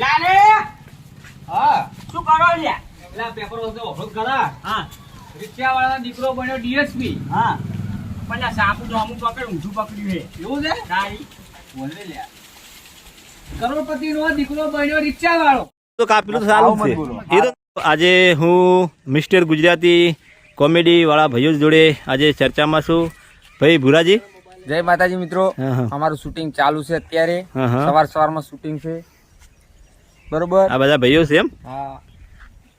લાલે હા શું કરો લ્યા? પેલા પેપર વખતે ઓફરોડ કરા હા રિક્ષા વાળાનો દીકરો બન્યો ડીએસપી. હા પણ આ સાપુ તો અમુક પકડ ઊંધું પકડ્યું છે. એવું છે? તારી બોલે લ્યા. કરોડપતિ નો દીકરો બન્યો રિક્ષા વાળો. તો કાપેલું તો સારું છે એ તો. આજે હું મિસ્ટર ગુજરાતી કોમેડી વાળા ભાઈઓ જોડે આજે ચર્ચામાં છું. ભાઈ ભુરાજી, જય માતાજી મિત્રો. હા, હા. અમારું શૂટિંગ ચાલુ છે અત્યારે. હા, હા. સવારમાં શૂટિંગ છે. બરોબર. આ બધા ભાઈઓ છે એમ? હા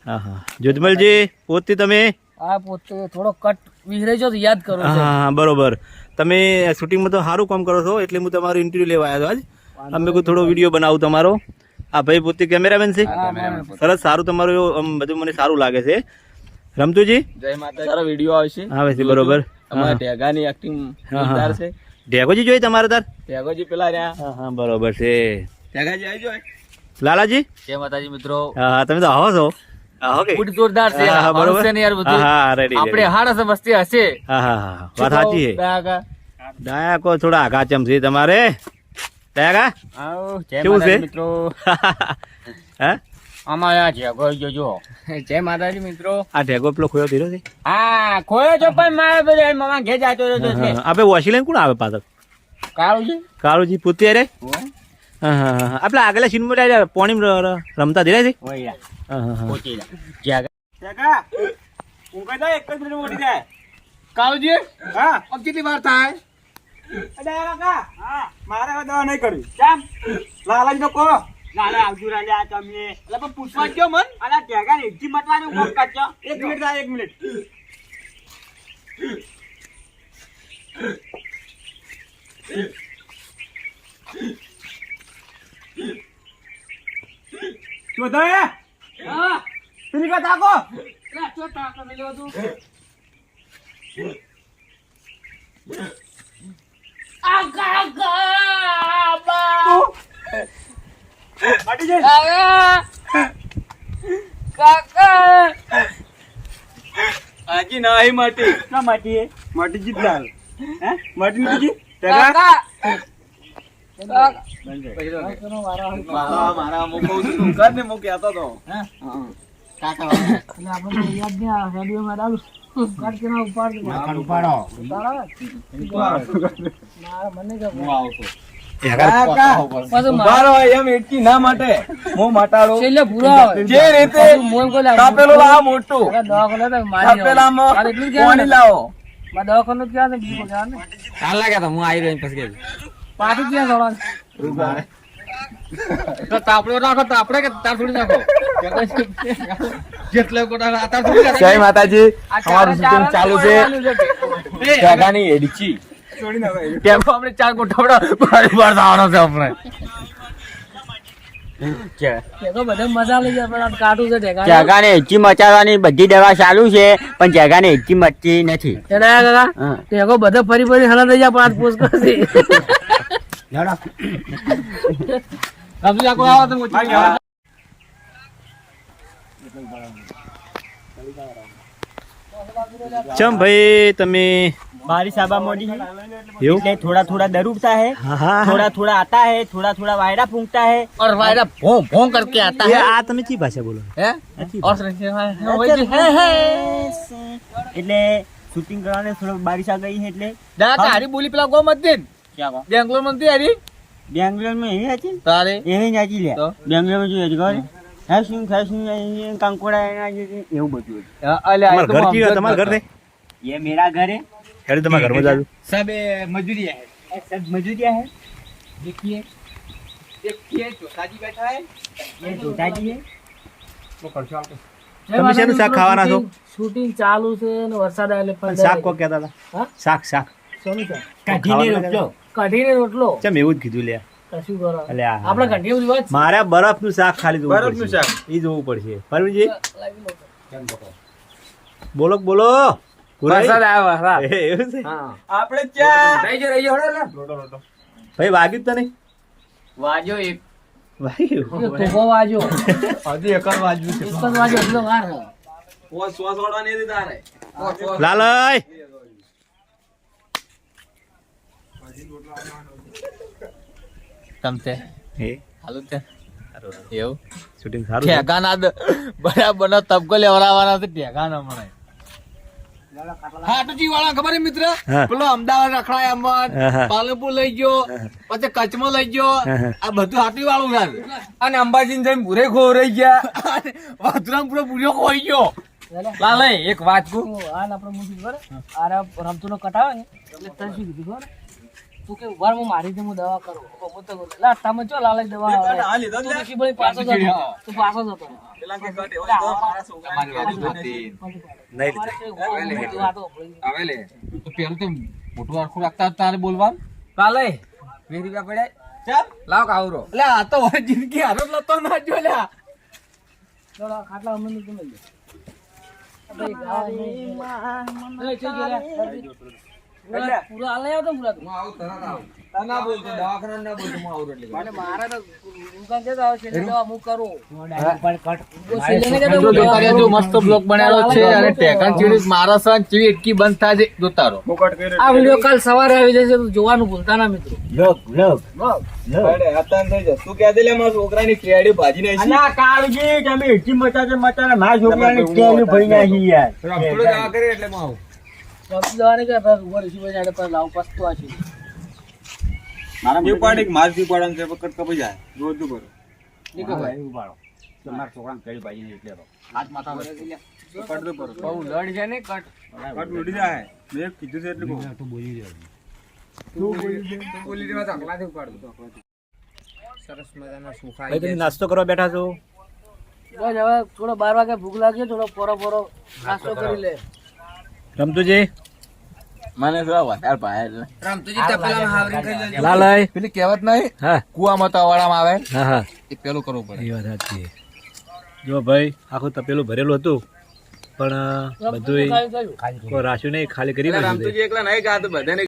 હા હા. જ્યોતિમલજી પોતે તમે? આ પોતે થોડો કટ વિસરાઈ જો તો યાદ કરો હા હા બરોબર. તમે શૂટિંગમાં તો સારું કામ કરો છો એટલે હું તમારો ઇન્ટરવ્યુ લેવા આવ્યો આજ. અમે કોઈ થોડો વિડીયો બનાવું તમારો. આ ભાઈ પોતે કેમેરામેન છે. સરસ, સારું તમારું એવું આમ બધું મને સારું લાગે છે. રમતુજી જય માતાજી. સારો વિડીયો આવશે. આવે છે બરોબર. અમારા ઢેગાની એક્ટિંગ જોરદાર છે. ઢેગોજી જોઈએ તમારે તાર? ઢેગોજી પેલા રહ્યા. હા હા બરોબર છે. ઢેગાજી આવી જાય. લાલાજી? જય માતાજી મિત્રો. હા હા તમે તો આવો છો. આવો કે? ફૂડ જોરદાર છે. હા, હા, બરોબર. આવશે ને યાર બધું. હા હા રેડી. આપણે હાડ મસ્તી હશે. હા હા હા વાત સાચી છે. ડાયાકા. ડાયાકો થોડા આઘાચમ છે તમારે. ડાયાકા આવો જય કેવું છે? માતાજી મિત્રો. હે? આમાં આ ઢેગો જોજો. જય માતાજી મિત્રો. આ ઢેગો પેલો ખોયો ધીરો છે. હા ખોયો છો પણ મારે બધા મામા ઘેર જાતો રહ્યો છે. આપણે વોશી લઈને કોણ આવે પાછળ? કાળુજી. કાળુજી પૂતી રે. હા હા હા. આપણે આગલા સીનમાં પોણી રમતા ધીરે છે. ઓય હા હા હા. પોચી જા. કાકા ઊંઘાઈ જાય એક જ મિનિટ મોટી જાય. કાળુજી હા अब કેટલી વાર થાય? અરે કાકા હા મારે હવે દવા નહીં કરવી. કેમ? લાલાજી તો કહો. લાલા આવજો રાજા તમે. એટલે પણ પૂછવા ગયો મન. અલા ટેગા ને એકજી મતવાનું કોક કાચો. એક મિનિટ થાય, એક મિનિટ. શું થાય? હા પેલી કા તાકો. રાચો તાકો મેલ્યો તું. હટી જાય. આજી નહીં માટી. ના માટી હે. માટી જીત લાલ. હે? માટી નથી જીત. ટેગા. મારા મોકો તું કર ને મોકે આતો તો. એમ એટકી ના માટે હું મટાડો જે રીતે કાપેલો લાવો મોટું કાપેલામાં પાણી લાવો. હાલ લાગ્યા તો હું આવી રહ્યો પછી તાપડો નાખો તો આપણે કે તાર થોડી નાખો. જેટલો જય માતાજી. અમારું શૂટિંગ ચાલુ છે. ઢેગાની એડચી ટેમ્પો આપણે ચાર ગોઠવડા બાર બાર આવવાનો છે આપણે. જગાને એચી મચાવવાની બધી દવા ચાલુ છે પણ જગાને એચી મચતી નથી. બધે ફરી ફરી હલા થઈ જાય પાંચ પોસ કરશે. ચમ ભાઈ તમે बारिश आबा मोड़ी है એવું? इसलिए थोड़ा थोड़ा दर उठता है, હા હા थोड़ा थोड़ा आता है, थोड़ा थोड़ा वायरा फूंकता है. और वायरा भों भों करके आता એ है. આ તમે કઈ ભાષા બોલો? है और એટલે શૂટિંગ કરવાને થોડો બારિશ આ ગઈ છે એટલે દાદા હારી બોલી પેલા ગો મત દેન ક્યાં કહો બેંગ્લોર માં નથી હારી બેંગ્લોરમાં એવી હતી તારે એવી નાચી લે તો? બેંગ્લોરમાં જોઈએ ઘર ફેશન કંકોડા એના જેવું એવું બધું તમારું ઘર કયું? તમારું ઘર ને ये मेरा घर है, હેડો તમારા ઘરમાં જાજો. सब मजदूरी है. सब मजूरिया है. देखिए देखिए जोताजी बैठा है. ये जोता जी है. તમે શેનું શાક ખાવાના છો? શૂટિંગ ચાલુ છે ને વરસાદ આવે પણ શાક કો કહેતા હતા? હા? શાક શાક કઢીને રોટલો. કઢીને રોટલો ચમ એવું જ કીધું લે. કશું કરો અલે આ આપણે કઢી રિવાજ મારે બરફનું શાક ખાલી જોવું બરફનું પડશે. શાક. ઈ જોવું પડશે. પરવીનજી બોલો બોલો. વરસાદ આવ્યો વરસાદ. એ, એવું છે? આપણે ચા રહી જો ભાઈ વાગ્યું જ તો નહીં? વાજો એક વાગ્યું? તોફો વાજો હજી એક જ વાજ્યું છે. એક જ વાજો એટલો વાર છે. શ્વાસ ઓળવા નહીં દીધા રે. લાલય તમતે હે હાલું તે એવું શૂટિંગ સારું છે. ઠેકાના બરાબર તબકો લેવડાવવાના છે ઠેકાના હમણાં હાટુજી વાળા ખબર છે મિત્ર હા. પેલો અમદાવાદ રખડાય અમદાવાદ હા. પાલનપુર લઈ ગયો પછી કચ્છમાં લઈ ગયો આ બધું હાટી વાળું છે અને અંબાજી જઈને ભૂરે ખોરાઈ ગયા મથુરામ પૂરો પૂર્યો ખોઈ ગયો લાલે એક વાત કહું હાલ આપણે મૂકી ખબર આરા રમતુનો કટાવે ને એટલે તને શું કીધું ખબર તું કે ઉભાર હું મારી દે હું દવા કરું હું તો કહું, લા તમે ચો લાલચ દવા આવે તું તો શીબળી પાછો જતો તું પાછો જતો તમારી વાત હતી નહીં લીધું. આવે લે તો પેલું તો મોટું આખું રાખતા તારે બોલવા લાલે 20 રૂપિયા પડ્યા ચાલ લાવ કાવરો એટલે આ તો મારી જિંદગી હારો જ લતો ના જો લ્યા ચલો ખાટલા અમને નહીં ગમે પૂરા હાલ આવ્યો તો પૂરા તું. હું આવું તરત આવું ના બોલતો દવાખાના ના બોલતો હું આવું એટલે અને મારા તો દુકાન છે તો હવે છેલ્લે દવા હું કરું જો મસ્ત બ્લોક બનાવેલો છે અને ટેકન ચીડી મારા સન ચીવી એટલી બંધ થાય છે જોતા રહો આ વિડીયો કાલ સવારે આવી જશે તો જોવાનું ભૂલતા ના મિત્રો દવાની કે ઉભો રહી ભાઈ આડે પર લાવ પસ્તો આ છે બહુ લડ છે ને કટ સરસ મજાના સુખા ભાઈ તમે નાસ્તો કરવા બેઠા છો? બસ હવે થોડો 12 વાગે ભૂખ લાગી થોડો પોરો નાસ્તો કરી લે રમતુજી મને તો વધારે પાય રામતુજી તપેલામાં હાવરી ખાઈ લેજો લાલય પેલી કહેવત નહીં હા કુવામાં તો અવાડામાં આવે હા હા એ પેલું કરવું પડે એ વાત સાચી. જો ભાઈ આખું તપેલું ભરેલું હતું પણ બધું રાખ્યું નહીં, ખાલી કરી નાખ્યું. રામતુજી એકલા નહીં ગાતું બધાને